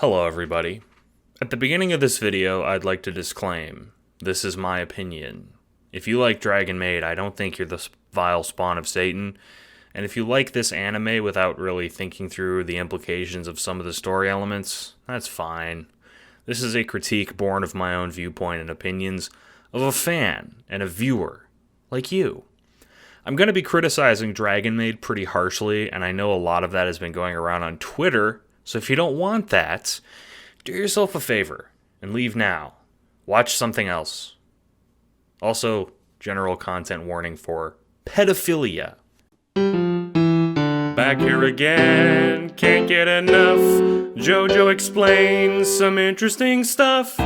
Hello everybody. At the beginning of this video, I'd like to disclaim, this is my opinion. If you like Dragon Maid, I don't think you're the vile spawn of Satan, and if you like this anime without really thinking through the implications of some of the story elements, that's fine. This is a critique born of my own viewpoint and opinions of a fan and a viewer, like you. I'm going to be criticizing Dragon Maid pretty harshly, and I know a lot of that has been going around on Twitter. So if you don't want that, do yourself a favor and leave now. Watch something else. Also, general content warning for pedophilia. Back here again, can't get enough. JoJo explains some interesting stuff.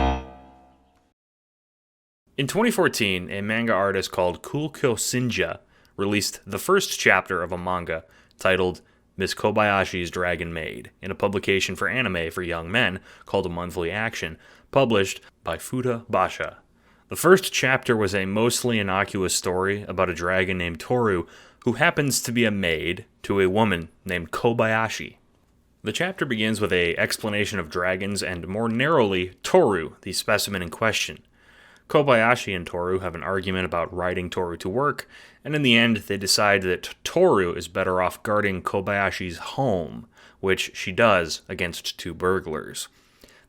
In 2014, a manga artist called Lucoa released the first chapter of a manga titled Miss Kobayashi's Dragon Maid, in a publication for anime for young men called A Monthly Action, published by Futa Basha. The first chapter was a mostly innocuous story about a dragon named Toru who happens to be a maid to a woman named Kobayashi. The chapter begins with an explanation of dragons and, more narrowly, Toru, the specimen in question. Kobayashi and Toru have an argument about riding Toru to work, and in the end they decide that Toru is better off guarding Kobayashi's home, which she does against two burglars.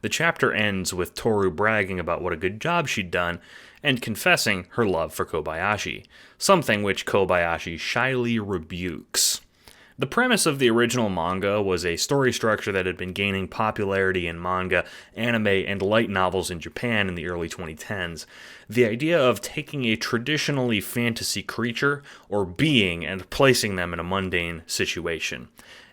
The chapter ends with Toru bragging about what a good job she'd done, and confessing her love for Kobayashi, something which Kobayashi shyly rebukes. The premise of the original manga was a story structure that had been gaining popularity in manga, anime, and light novels in Japan in the early 2010s. The idea of taking a traditionally fantasy creature or being and placing them in a mundane situation.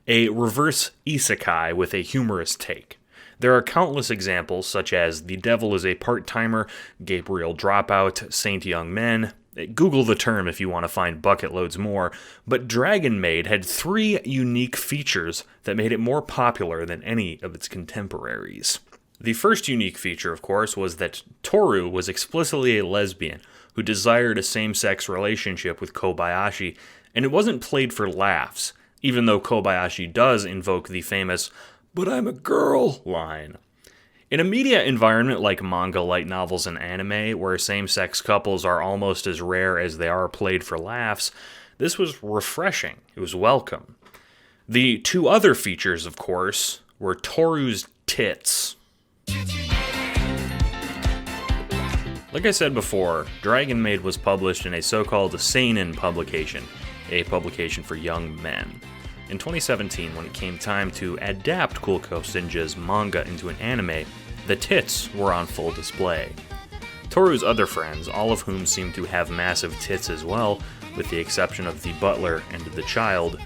A reverse isekai with a humorous take. There are countless examples, such as The Devil is a Part-Timer, Gabriel Dropout, Saint Young Men. Google the term if you want to find bucket loads more, but Dragon Maid had three unique features that made it more popular than any of its contemporaries. The first unique feature, of course, was that Toru was explicitly a lesbian who desired a same-sex relationship with Kobayashi, and it wasn't played for laughs, even though Kobayashi does invoke the famous, "But I'm a girl" line. In a media environment like manga, light novels, and anime, where same-sex couples are almost as rare as they are played for laughs, this was refreshing. It was welcome. The two other features, of course, were Toru's tits. Like I said before, Dragon Maid was published in a so-called seinen publication, a publication for young men. In 2017, when it came time to adapt Lucoa's manga into an anime, the tits were on full display. Toru's other friends, all of whom seem to have massive tits as well, with the exception of the butler and the child,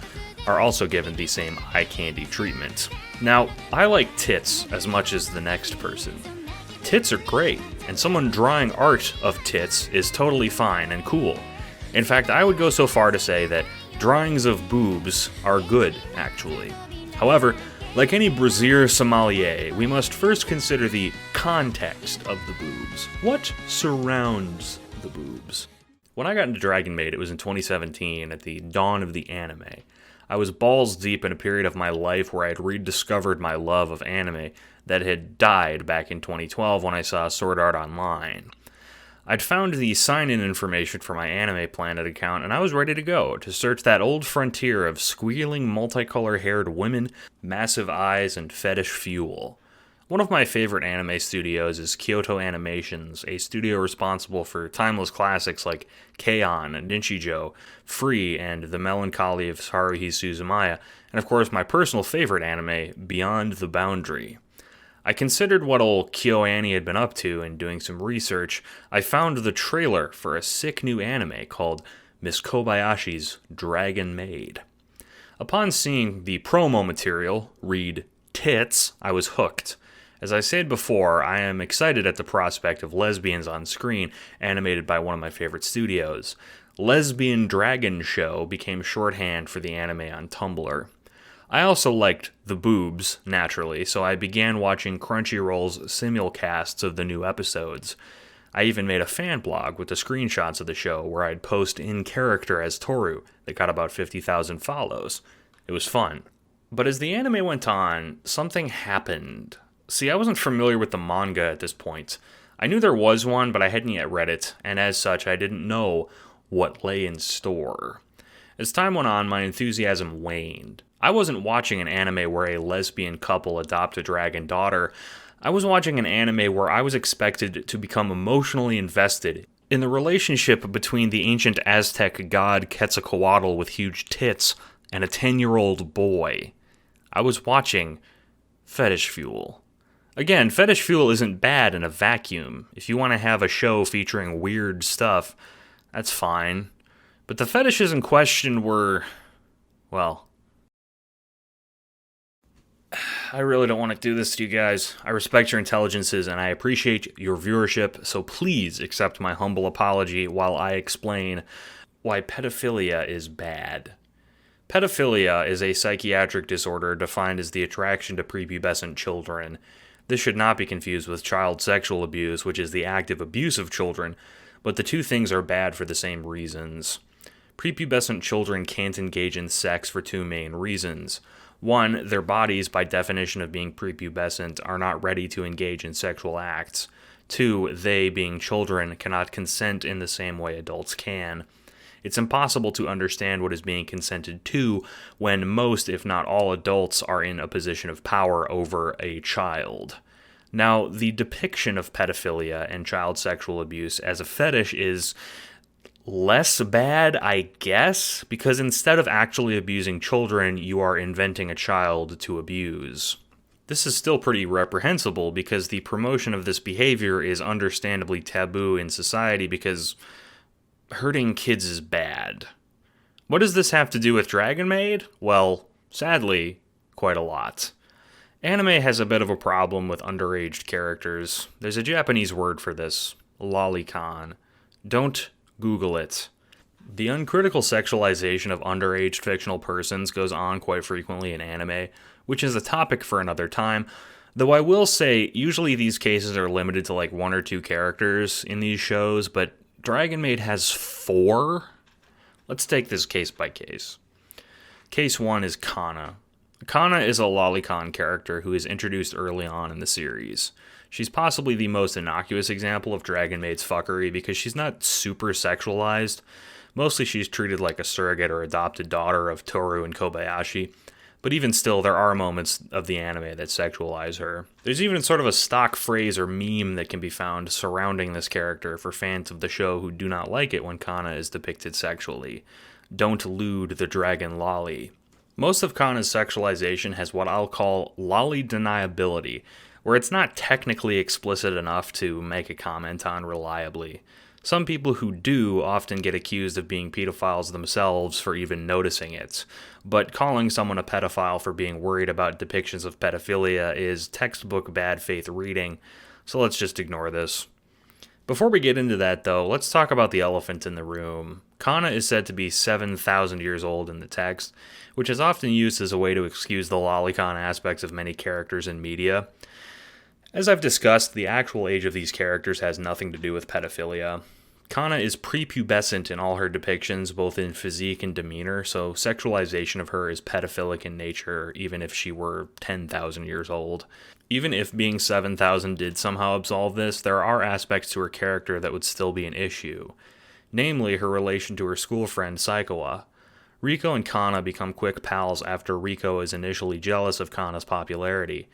are also given the same eye candy treatment. Now, I like tits as much as the next person. Tits are great, and someone drawing art of tits is totally fine and cool. In fact, I would go so far to say that drawings of boobs are good, actually. However, like any brassiere sommelier, we must first consider the context of the boobs. What surrounds the boobs? When I got into Dragon Maid, it was in 2017, at the dawn of the anime. I was balls deep in a period of my life where I had rediscovered my love of anime that had died back in 2012 when I saw Sword Art Online. I'd found the sign-in information for my Anime Planet account, and I was ready to go, to search that old frontier of squealing multicolor-haired women, massive eyes, and fetish fuel. One of my favorite anime studios is Kyoto Animations, a studio responsible for timeless classics like K-On!, Nichijou, Free, and The Melancholy of Haruhi Suzumiya, and of course my personal favorite anime, Beyond the Boundary. I considered what old KyoAni had been up to, and doing some research, I found the trailer for a sick new anime called Miss Kobayashi's Dragon Maid. Upon seeing the promo material, read tits, I was hooked. As I said before, I am excited at the prospect of lesbians on screen, animated by one of my favorite studios. Lesbian Dragon Show became shorthand for the anime on Tumblr. I also liked the boobs, naturally, so I began watching Crunchyroll's simulcasts of the new episodes. I even made a fan blog with the screenshots of the show where I'd post in character as Toru that got about 50,000 follows. It was fun. But as the anime went on, something happened. See, I wasn't familiar with the manga at this point. I knew there was one, but I hadn't yet read it, and as such, I didn't know what lay in store. As time went on, my enthusiasm waned. I wasn't watching an anime where a lesbian couple adopt a dragon daughter. I was watching an anime where I was expected to become emotionally invested in the relationship between the ancient Aztec god Quetzalcoatl with huge tits and a 10-year-old boy. I was watching Fetish Fuel. Again, Fetish Fuel isn't bad in a vacuum. If you want to have a show featuring weird stuff, that's fine. But the fetishes in question were, well, I really don't want to do this to you guys. I respect your intelligences and I appreciate your viewership, so please accept my humble apology while I explain why pedophilia is bad. Pedophilia is a psychiatric disorder defined as the attraction to prepubescent children. This should not be confused with child sexual abuse, which is the active abuse of children, but the two things are bad for the same reasons. Prepubescent children can't engage in sex for two main reasons. One, their bodies, by definition of being prepubescent, are not ready to engage in sexual acts. Two, they, being children, cannot consent in the same way adults can. It's impossible to understand what is being consented to when most, if not all, adults are in a position of power over a child. Now, the depiction of pedophilia and child sexual abuse as a fetish is less bad, I guess, because instead of actually abusing children, you are inventing a child to abuse. This is still pretty reprehensible because the promotion of this behavior is understandably taboo in society because hurting kids is bad. What does this have to do with Dragon Maid? Well, sadly, quite a lot. Anime has a bit of a problem with underage characters. There's a Japanese word for this, lolicon. Don't Google it. The uncritical sexualization of underage fictional persons goes on quite frequently in anime, which is a topic for another time, though I will say usually these cases are limited to like one or two characters in these shows, but Dragon Maid has 4? Let's take this case by case. Case 1 is Kanna. Kanna is a lolicon character who is introduced early on in the series. She's possibly the most innocuous example of Dragon Maid's fuckery because she's not super sexualized. Mostly she's treated like a surrogate or adopted daughter of Toru and Kobayashi, but even still there are moments of the anime that sexualize her. There's even sort of a stock phrase or meme that can be found surrounding this character for fans of the show who do not like it when Kanna is depicted sexually. Don't lewd the dragon lolly. Most of Kanna's sexualization has what I'll call lolly deniability, where it's not technically explicit enough to make a comment on reliably. Some people who do often get accused of being pedophiles themselves for even noticing it, but calling someone a pedophile for being worried about depictions of pedophilia is textbook bad faith reading, so let's just ignore this. Before we get into that though, let's talk about the elephant in the room. Kanna is said to be 7,000 years old in the text, which is often used as a way to excuse the lolicon aspects of many characters in media. As I've discussed, the actual age of these characters has nothing to do with pedophilia. Kanna is prepubescent in all her depictions, both in physique and demeanor, so sexualization of her is pedophilic in nature, even if she were 10,000 years old. Even if being 7,000 did somehow absolve this, there are aspects to her character that would still be an issue. Namely, her relation to her school friend Saikawa. Riko and Kanna become quick pals after Riko is initially jealous of Kanna's popularity.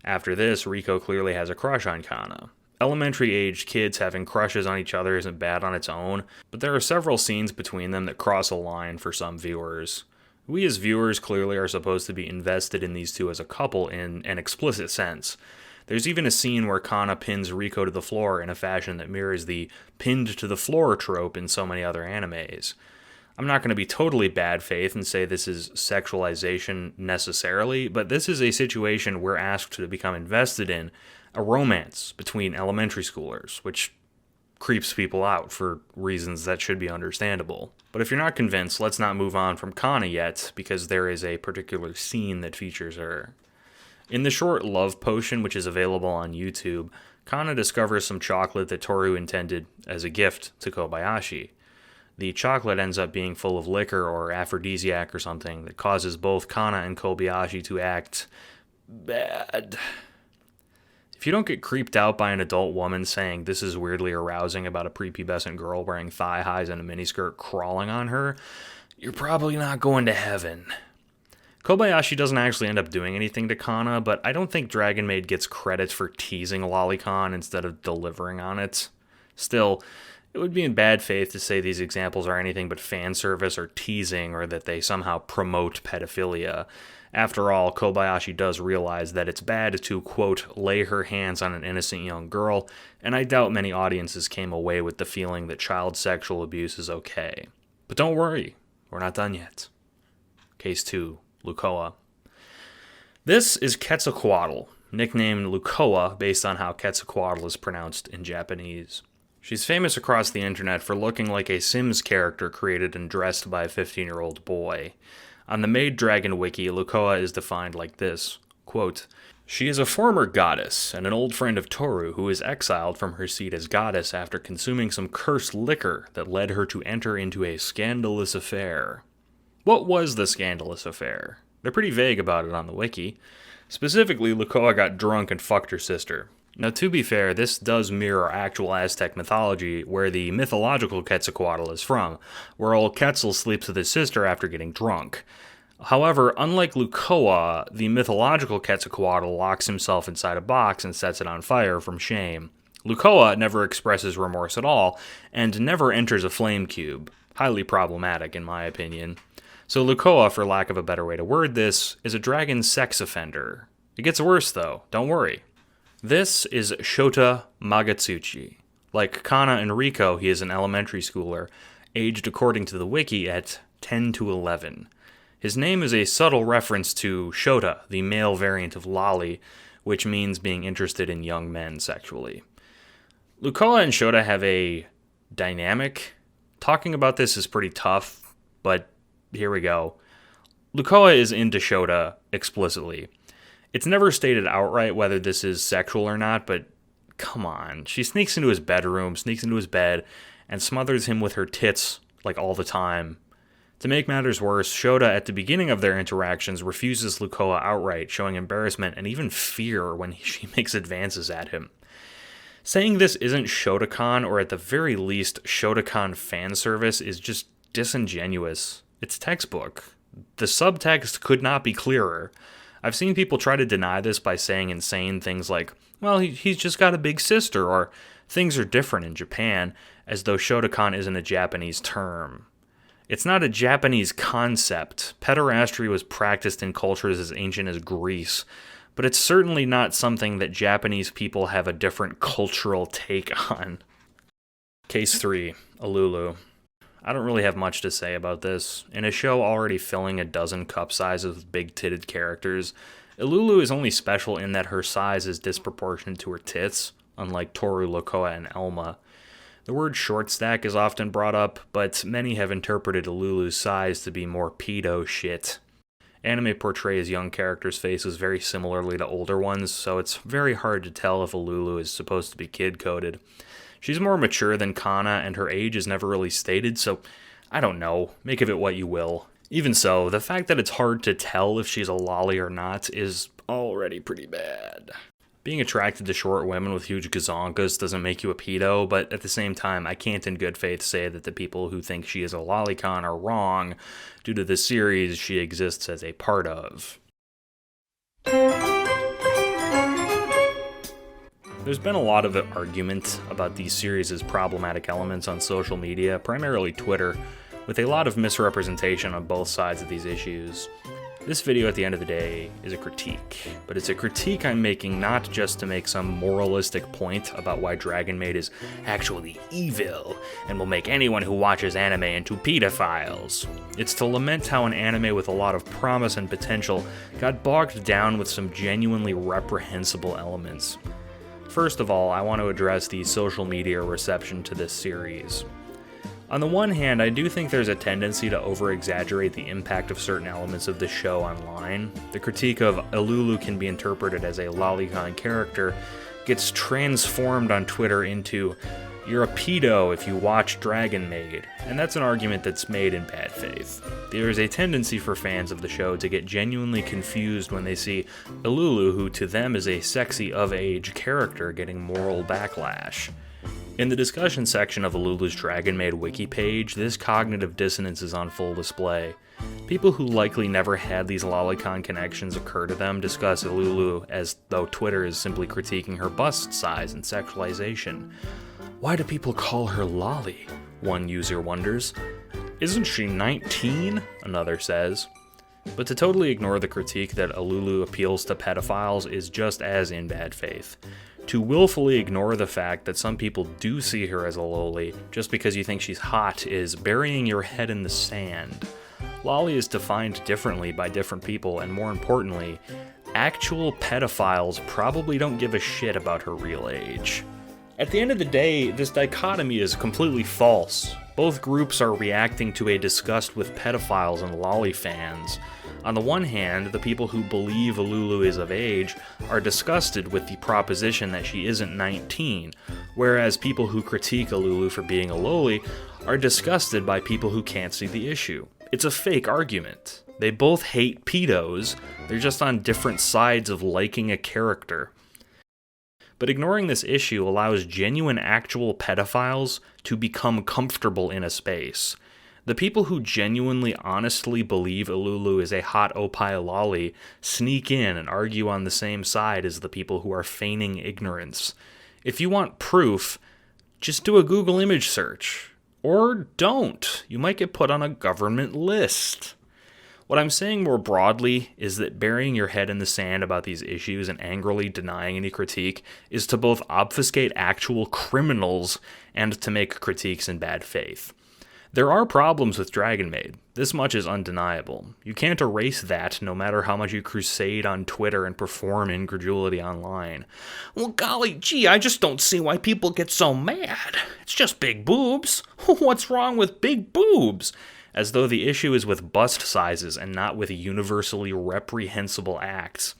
After this, Riko clearly has a crush on Kanna. Elementary-aged kids having crushes on each other isn't bad on its own, but there are several scenes between them that cross a line for some viewers. We as viewers clearly are supposed to be invested in these two as a couple in an explicit sense. There's even a scene where Kanna pins Riko to the floor in a fashion that mirrors the pinned to the floor trope in so many other animes. I'm not going to be totally bad faith and say this is sexualization necessarily, but this is a situation we're asked to become invested in, a romance between elementary schoolers, which creeps people out for reasons that should be understandable. But if you're not convinced, let's not move on from Kanna yet, because there is a particular scene that features her. In the short Love Potion, which is available on YouTube, Kanna discovers some chocolate that Toru intended as a gift to Kobayashi. The chocolate ends up being full of liquor or aphrodisiac or something that causes both Kanna and Kobayashi to act bad. If you don't get creeped out by an adult woman saying this is weirdly arousing about a prepubescent girl wearing thigh highs and a miniskirt crawling on her, you're probably not going to heaven. Kobayashi doesn't actually end up doing anything to Kanna, but I don't think Dragon Maid gets credit for teasing lolicon instead of delivering on it. Still, it would be in bad faith to say these examples are anything but fan service or teasing, or that they somehow promote pedophilia. After all, Kobayashi does realize that it's bad to, quote, lay her hands on an innocent young girl, and I doubt many audiences came away with the feeling that child sexual abuse is okay. But don't worry, we're not done yet. Case 2. Lucoa. This is Quetzalcoatl, nicknamed Lucoa based on how Quetzalcoatl is pronounced in Japanese. She's famous across the internet for looking like a Sims character created and dressed by a 15-year-old boy. On the Maid Dragon wiki, Lucoa is defined like this, quote, "She is a former goddess and an old friend of Toru who is exiled from her seat as goddess after consuming some cursed liquor that led her to enter into a scandalous affair." What was the scandalous affair? They're pretty vague about it on the wiki. Specifically, Lucoa got drunk and fucked her sister. Now, to be fair, this does mirror actual Aztec mythology, where the mythological Quetzalcoatl is from, where old Quetzal sleeps with his sister after getting drunk. However, unlike Lucoa, the mythological Quetzalcoatl locks himself inside a box and sets it on fire from shame. Lucoa never expresses remorse at all, and never enters a flame cube. Highly problematic, in my opinion. So Lucoa, for lack of a better way to word this, is a dragon sex offender. It gets worse, though, don't worry. This is Shota Magatsuchi. Like Kanna and Riko, he is an elementary schooler, aged according to the wiki at 10 to 11. His name is a subtle reference to Shota, the male variant of loli, which means being interested in young men sexually. Lucoa and Shota have a dynamic. Talking about this is pretty tough, but here we go. Lucoa is into Shota explicitly. It's never stated outright whether this is sexual or not, but come on. She sneaks into his bedroom, sneaks into his bed, and smothers him with her tits, like, all the time. To make matters worse, Shota, at the beginning of their interactions, refuses Lucoa outright, showing embarrassment and even fear when she makes advances at him. Saying this isn't Shotokan, or at the very least Shotokan fan service, is just disingenuous. It's textbook. The subtext could not be clearer. I've seen people try to deny this by saying insane things like, well, he's just got a big sister, or things are different in Japan, as though Shotokan isn't a Japanese term. It's not a Japanese concept. Pederasty was practiced in cultures as ancient as Greece, but it's certainly not something that Japanese people have a different cultural take on. Case 3, Ilulu. I don't really have much to say about this. In a show already filling a dozen cup sizes with big-titted characters, Ilulu is only special in that her size is disproportionate to her tits, unlike Toru, Lucoa, and Elma. The word short stack is often brought up, but many have interpreted Ilulu's size to be more pedo shit. Anime portrays young characters' faces very similarly to older ones, so it's very hard to tell if Ilulu is supposed to be kid-coded. She's more mature than Kanna, and her age is never really stated, so I don't know. Make of it what you will. Even so, the fact that it's hard to tell if she's a loli or not is already pretty bad. Being attracted to short women with huge gazonkas doesn't make you a pedo, but at the same time, I can't in good faith say that the people who think she is a lolicon are wrong due to the series she exists as a part of. There's been a lot of argument about these series' problematic elements on social media, primarily Twitter, with a lot of misrepresentation on both sides of these issues. This video, at the end of the day, is a critique, but it's a critique I'm making not just to make some moralistic point about why Dragon Maid is actually evil and will make anyone who watches anime into pedophiles. It's to lament how an anime with a lot of promise and potential got bogged down with some genuinely reprehensible elements. First of all, I want to address the social media reception to this series. On the one hand, I do think there's a tendency to over-exaggerate the impact of certain elements of the show online. The critique of Ilulu can be interpreted as a lolicon character gets transformed on Twitter into, You're a pedo if you watch Dragon Maid, and that's an argument that's made in bad faith. There is a tendency for fans of the show to get genuinely confused when they see Ilulu, who to them is a sexy of-age character, getting moral backlash. In the discussion section of Ilulu's Dragon Maid wiki page, this cognitive dissonance is on full display. People who likely never had these lolicon connections occur to them discuss Ilulu as though Twitter is simply critiquing her bust size and sexualization. Why do people call her lolly? One user wonders. Isn't she 19? Another says. But to totally ignore the critique that Ilulu appeals to pedophiles is just as in bad faith. To willfully ignore the fact that some people do see her as a loli just because you think she's hot is burying your head in the sand. Lolly is defined differently by different people, and more importantly, actual pedophiles probably don't give a shit about her real age. At the end of the day, this dichotomy is completely false. Both groups are reacting to a disgust with pedophiles and lolly fans. On the one hand, the people who believe Ilulu is of age are disgusted with the proposition that she isn't 19, whereas people who critique Ilulu for being a loli are disgusted by people who can't see the issue. It's a fake argument. They both hate pedos, they're just on different sides of liking a character. But ignoring this issue allows genuine actual pedophiles to become comfortable in a space. The people who genuinely honestly believe Ilulu is a hot opie lolly sneak in and argue on the same side as the people who are feigning ignorance. If you want proof, just do a Google image search. Or don't. You might get put on a government list. What I'm saying more broadly is that burying your head in the sand about these issues and angrily denying any critique is to both obfuscate actual criminals and to make critiques in bad faith. There are problems with Dragon Maid. This much is undeniable. You can't erase that no matter how much you crusade on Twitter and perform incredulity online. Well, golly gee, I just don't see why people get so mad. It's just big boobs. What's wrong with big boobs? As though the issue is with bust sizes and not with universally reprehensible acts.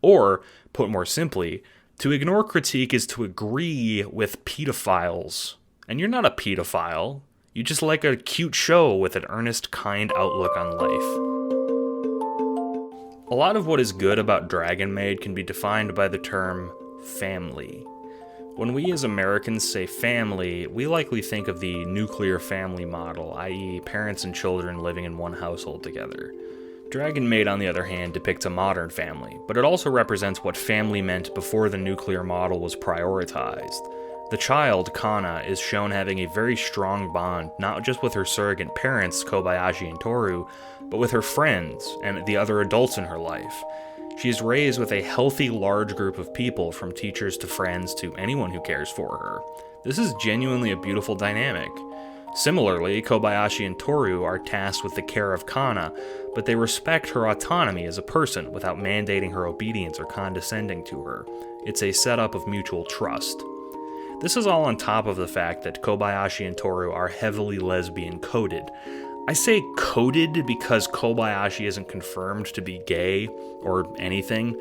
Or, put more simply, to ignore critique is to agree with pedophiles. And you're not a pedophile. You just like a cute show with an earnest, kind outlook on life. A lot of what is good about Dragon Maid can be defined by the term family. When we as Americans say family, we likely think of the nuclear family model, i.e. parents and children living in one household together. Dragon Maid, on the other hand, depicts a modern family, but it also represents what family meant before the nuclear model was prioritized. The child, Kanna, is shown having a very strong bond, not just with her surrogate parents, Kobayashi and Toru, but with her friends and the other adults in her life. She is raised with a healthy, large group of people, from teachers to friends to anyone who cares for her. This is genuinely a beautiful dynamic. Similarly, Kobayashi and Toru are tasked with the care of Kanna, but they respect her autonomy as a person without mandating her obedience or condescending to her. It's a setup of mutual trust. This is all on top of the fact that Kobayashi and Toru are heavily lesbian coded. I say coded because Kobayashi isn't confirmed to be gay or anything.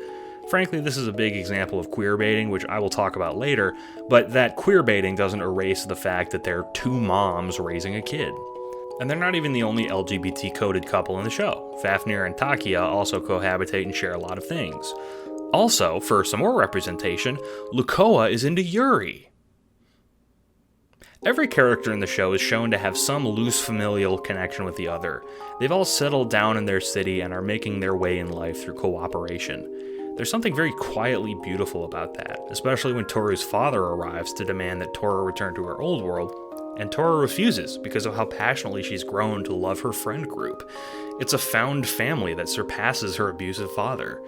Frankly, this is a big example of queerbaiting, which I will talk about later, but that queerbaiting doesn't erase the fact that they're two moms raising a kid. And they're not even the only LGBT-coded couple in the show. Fafnir and Takia also cohabitate and share a lot of things. Also, for some more representation, Lucoa is into Yuri. Every character in the show is shown to have some loose familial connection with the other. They've all settled down in their city and are making their way in life through cooperation. There's something very quietly beautiful about that, especially when Toru's father arrives to demand that Toru return to her old world, and Toru refuses because of how passionately she's grown to love her friend group. It's a found family that surpasses her abusive father.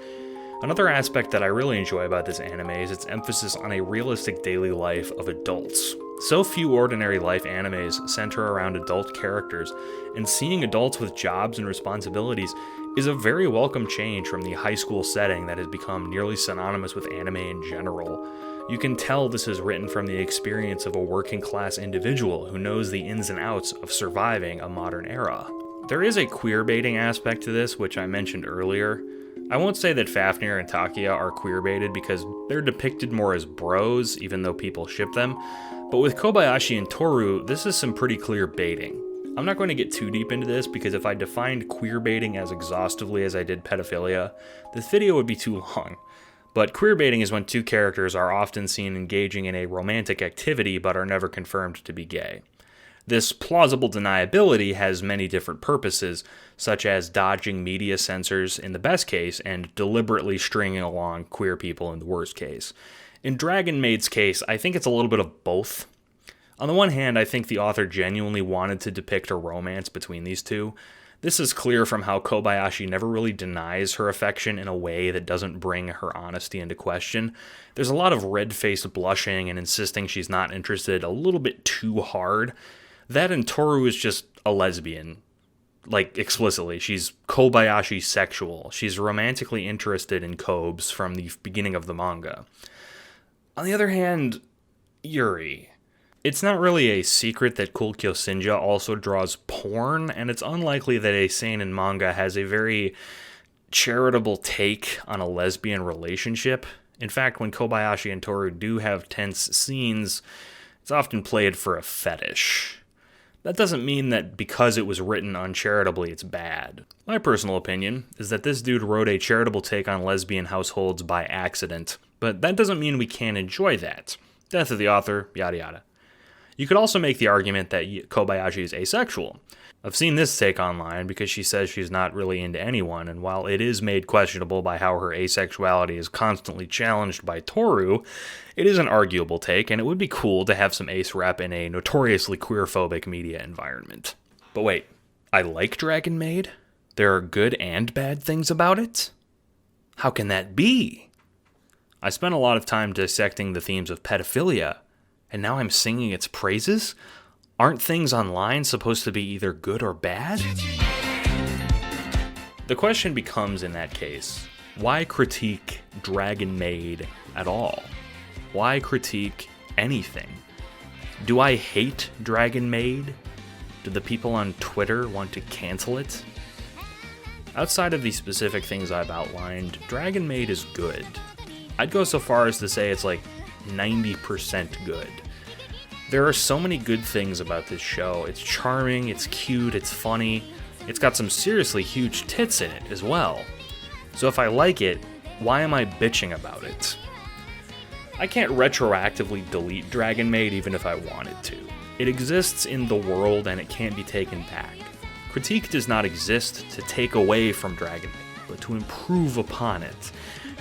Another aspect that I really enjoy about this anime is its emphasis on a realistic daily life of adults. So few ordinary life animes center around adult characters, and seeing adults with jobs and responsibilities is a very welcome change from the high school setting that has become nearly synonymous with anime in general. You can tell this is written from the experience of a working class individual who knows the ins and outs of surviving a modern era. There is a queerbaiting aspect to this, which I mentioned earlier. I won't say that Fafnir and Takia are queerbaited because they're depicted more as bros, even though people ship them, but with Kobayashi and Toru, this is some pretty clear baiting. I'm not going to get too deep into this because if I defined queerbaiting as exhaustively as I did pedophilia, this video would be too long. But queerbaiting is when two characters are often seen engaging in a romantic activity but are never confirmed to be gay. This plausible deniability has many different purposes, such as dodging media censors in the best case and deliberately stringing along queer people in the worst case. In Dragon Maid's case, I think it's a little bit of both. On the one hand, I think the author genuinely wanted to depict a romance between these two. This is clear from how Kobayashi never really denies her affection in a way that doesn't bring her honesty into question. There's a lot of red-faced blushing and insisting she's not interested a little bit too hard. That and Toru is just a lesbian. Like, explicitly. She's Kobayashi sexual. She's romantically interested in Kobes from the beginning of the manga. On the other hand, Yuri. It's not really a secret that Kulkyo Shinja also draws porn, and it's unlikely that a seinen manga has a very charitable take on a lesbian relationship. In fact, when Kobayashi and Toru do have tense scenes, it's often played for a fetish. That doesn't mean that because it was written uncharitably, it's bad. My personal opinion is that this dude wrote a charitable take on lesbian households by accident, but that doesn't mean we can't enjoy that. Death of the author, yada yada. You could also make the argument that Kobayashi is asexual. I've seen this take online because she says she's not really into anyone, and while it is made questionable by how her asexuality is constantly challenged by Toru, it is an arguable take, and it would be cool to have some ace rep in a notoriously queerphobic media environment. But wait, I like Dragon Maid? There are good and bad things about it? How can that be? I spent a lot of time dissecting the themes of pedophilia, and now I'm singing its praises? Aren't things online supposed to be either good or bad? The question becomes, in that case, why critique Dragon Maid at all? Why critique anything? Do I hate Dragon Maid? Do the people on Twitter want to cancel it? Outside of the specific things I've outlined, Dragon Maid is good. I'd go so far as to say it's like 90% good. There are so many good things about this show. It's charming, it's cute, it's funny. It's got some seriously huge tits in it as well. So if I like it, why am I bitching about it? I can't retroactively delete Dragon Maid even if I wanted to. It exists in the world and it can't be taken back. Critique does not exist to take away from Dragon Maid, but to improve upon it,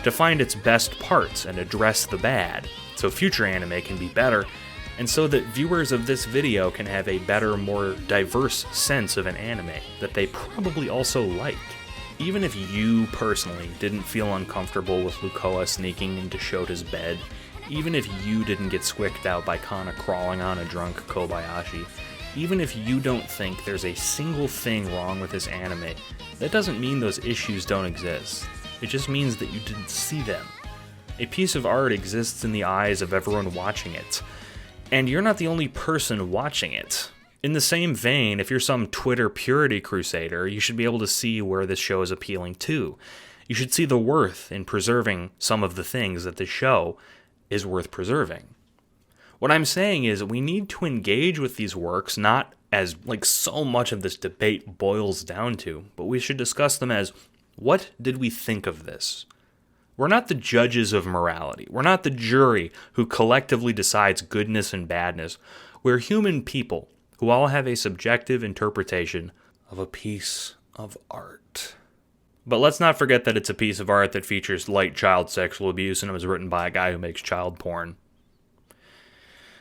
to find its best parts and address the bad, so future anime can be better, and so that viewers of this video can have a better, more diverse sense of an anime that they probably also like. Even if you personally didn't feel uncomfortable with Lucoa sneaking into Shota's bed, even if you didn't get squicked out by Kanna crawling on a drunk Kobayashi, even if you don't think there's a single thing wrong with this anime, that doesn't mean those issues don't exist. It just means that you didn't see them. A piece of art exists in the eyes of everyone watching it, and you're not the only person watching it. In the same vein, if you're some Twitter purity crusader, you should be able to see where this show is appealing to. You should see the worth in preserving some of the things that this show is worth preserving. What I'm saying is we need to engage with these works not as like so much of this debate boils down to, but we should discuss them as, what did we think of this? We're not the judges of morality. We're not the jury who collectively decides goodness and badness. We're human people who all have a subjective interpretation of a piece of art. But let's not forget that it's a piece of art that features light child sexual abuse and it was written by a guy who makes child porn.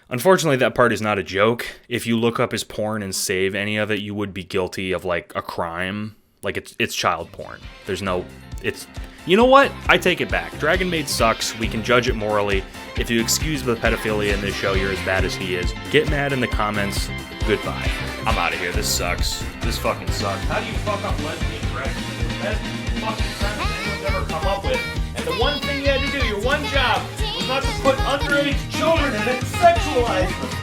Unfortunately, that part is not a joke. If you look up his porn and save any of it, you would be guilty of like a crime. Like it's child porn. You know what? I take it back. Dragon Maid sucks. We can judge it morally. If you excuse the pedophilia in this show, you're as bad as he is. Get mad in the comments. Goodbye. I'm out of here. This sucks. This fucking sucks. How do you fuck up lesbian Dragon Maid? The best fucking premise anyone's ever come up with. And the one thing you had to do, your one job, was not to put underage children in it and sexualize them.